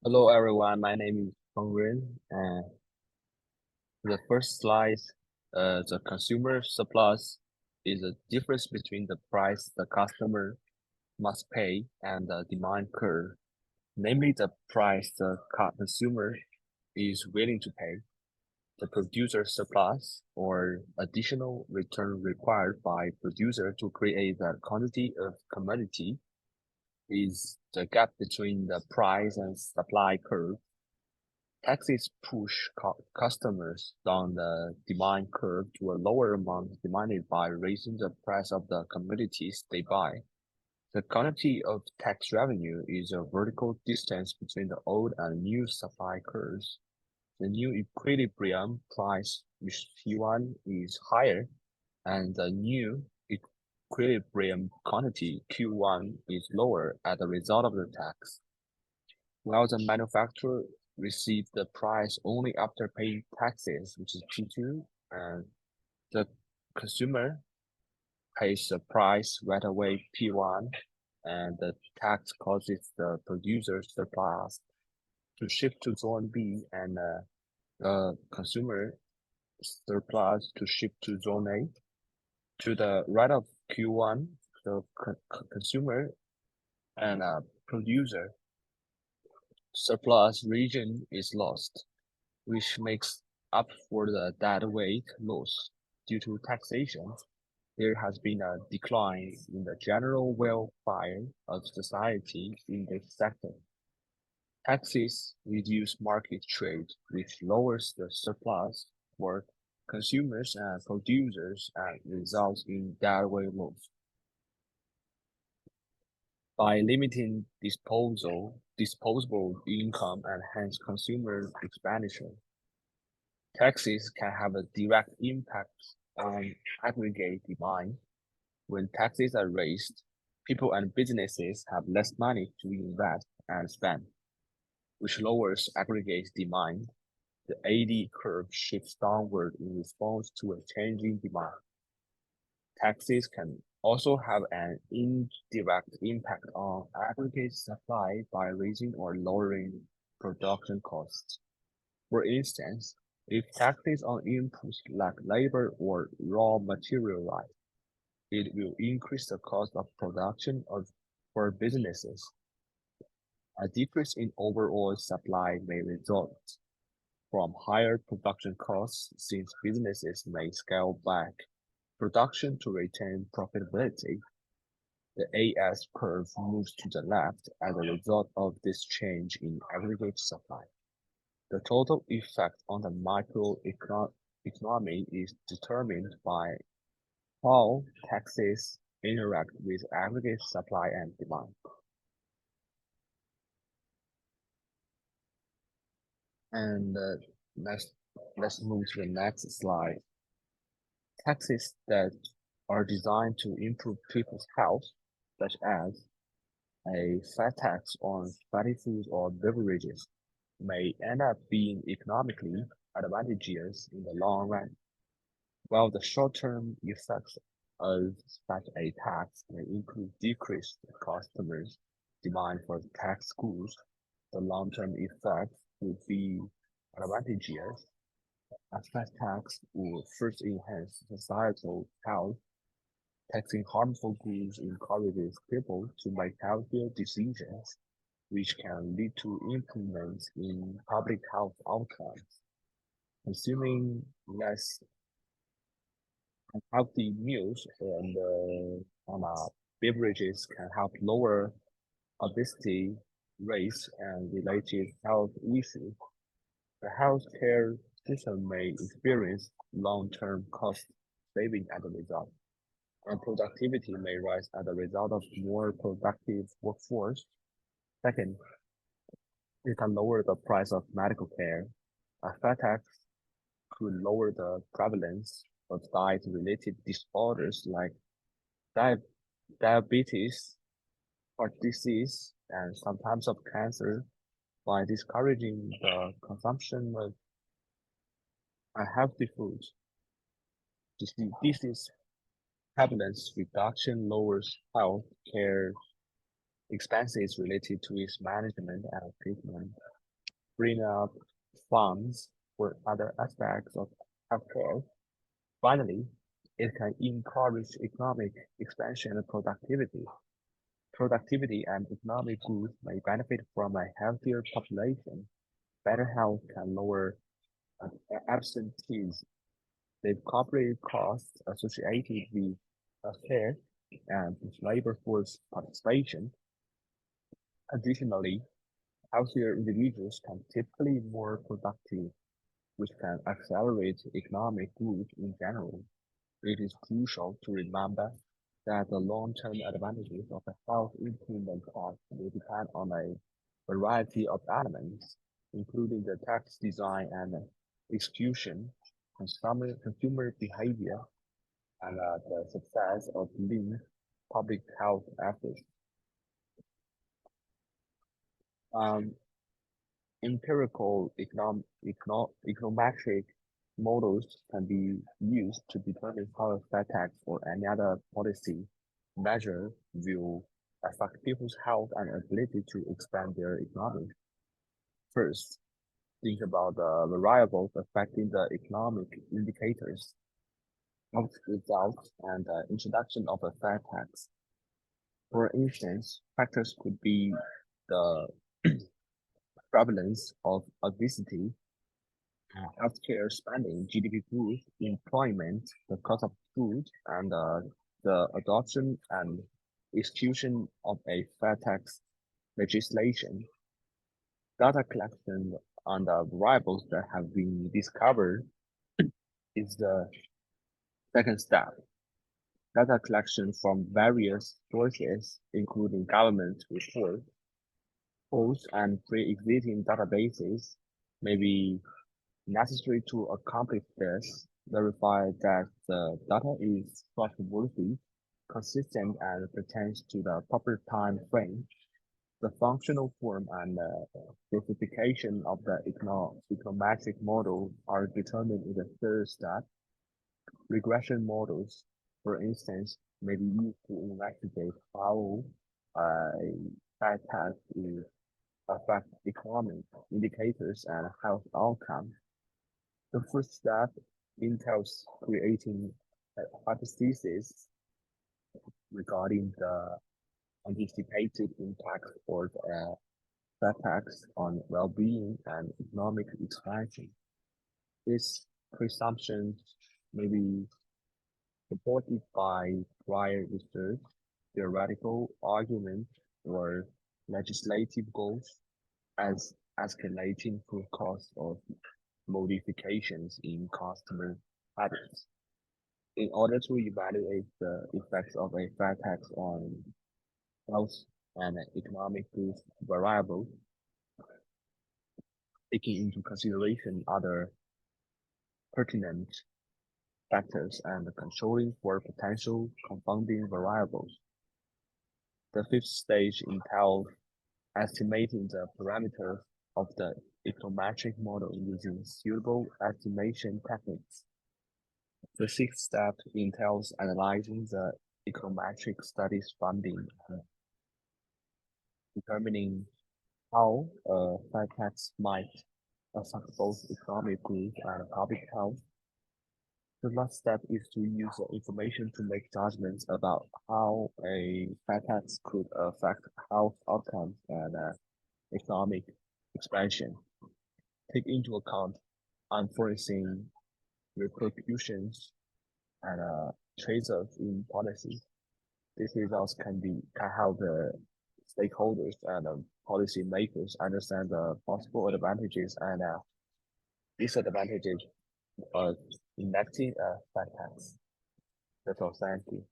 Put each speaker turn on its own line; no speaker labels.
Hello everyone, my name is Chengrun, and the first slide, the consumer surplus is the difference between the price the customer must pay and the demand curve, namely the price the consumer is willing to pay. The producer surplus or additional return required by producer to create the quantity of commodity is the gap between the price and supply curve. Taxes push customers down the demand curve to a lower amount demanded by raising the price of the commodities they buy. The quantity of tax revenue is a vertical distance between the old and new supply curves. The new equilibrium price, which P1 is higher, and the new equilibrium quantity Q1 is lower as a result of the tax. While the manufacturer receives the price only after paying taxes, which is P2, and the consumer pays the price right away, P1, and the tax causes the producer surplus to shift to zone B, and the consumer surplus to shift to zone A. To the right of Q1, the consumer and producer surplus region is lost, which makes up for the deadweight loss due to taxation. There has been a decline in the general welfare of society in this sector. Taxes reduce market trade, which lowers the surplus for consumers and producers and results in deadweight loss. By limiting disposable income and hence consumer expenditure, taxes can have a direct impact on aggregate demand. When taxes are raised, people and businesses have less money to invest and spend, which lowers aggregate demand. The AD curve shifts downward in response to a changing demand. Taxes can also have an indirect impact on aggregate supply by raising or lowering production costs. For instance, if taxes on inputs like labor or raw material rise, it will increase the cost of production for businesses. A decrease in overall supply may result from higher production costs since businesses may scale back production to retain profitability. The AS curve moves to the left as a result of this change in aggregate supply. The total effect on the microeconomy is determined by how taxes interact with aggregate supply and demand. And let's move to the next slide. Taxes that are designed to improve people's health, such as a fat tax on fatty foods or beverages, may end up being economically advantageous in the long run. While the short-term effects of such a tax may include decreased customers' demand for tax goods, the long-term effects would be advantageous. A fat tax would first enhance societal health. Taxing harmful goods encourages people to make healthier decisions, which can lead to improvements in public health outcomes. Consuming less healthy meals and beverages can help lower obesity rates and related health issues. The healthcare system may experience long-term cost saving as a result, and productivity may rise as a result of more productive workforce. Second, it can lower the price of medical care. A fat tax could lower the prevalence of diet-related disorders like di diabetes, heart disease, and some types of cancer by discouraging the consumption of unhealthy foods. Disease prevalence reduction lowers health care expenses related to its management and treatment. freeing up funds for other aspects of healthcare. Finally, it can encourage economic expansion and productivity. Productivity and economic growth may benefit from a healthier population. Better health can lower uh, absenteeism, the corporate costs associated with healthcare, and labor force participation. Additionally, healthier individuals can typically be more productive, which can accelerate economic growth in general. It is crucial to remember that the long-term advantages of a health improvement cost will depend on a variety of elements, including the tax design and execution, consumer behavior, and the success of linked public health efforts. Um, Empirical econometric models can be used to determine how a flat tax or any other policy measure will affect people's health and ability to expand their economy. First, think about the variables affecting the economic indicators of results and the introduction of a flat tax. For instance, factors could be the prevalence of obesity, healthcare spending, GDP growth, employment, the cost of food, and the adoption and execution of a fair tax legislation. Data collection on the variables that have been discovered is the second step. Data collection from various sources, including government reports, polls, and pre-existing databases, may be necessary to accomplish this. Verify that the data is trustworthy, consistent, and pertains to the proper time frame. The functional form and specification of the econometric model are determined in the third step. Regression models, for instance, may be used to investigate how a bad test is affect economic indicators and health outcomes. The first step entails creating a hypothesis regarding the anticipated impact of tax on well-being and economic expansion. These presumptions may be supported by prior research, theoretical arguments, or legislative goals as escalating food costs or modifications in customer habits. In order to evaluate the effects of a fat tax on health and economic growth variables, taking into consideration other pertinent factors and controlling for potential confounding variables. The fifth stage entails estimating the parameters of the econometric model using suitable estimation techniques. The sixth step entails analyzing the econometric studies funding and determining how a flat tax might affect both economic growth and public health. The last step is to use the information to make judgments about how a flat tax could affect health outcomes and economic expansion. Take into account unforeseen repercussions and trade-offs in policy. These results can help the stakeholders and policy makers understand the possible advantages and disadvantages of enacting a flat tax. That's all. Thank you.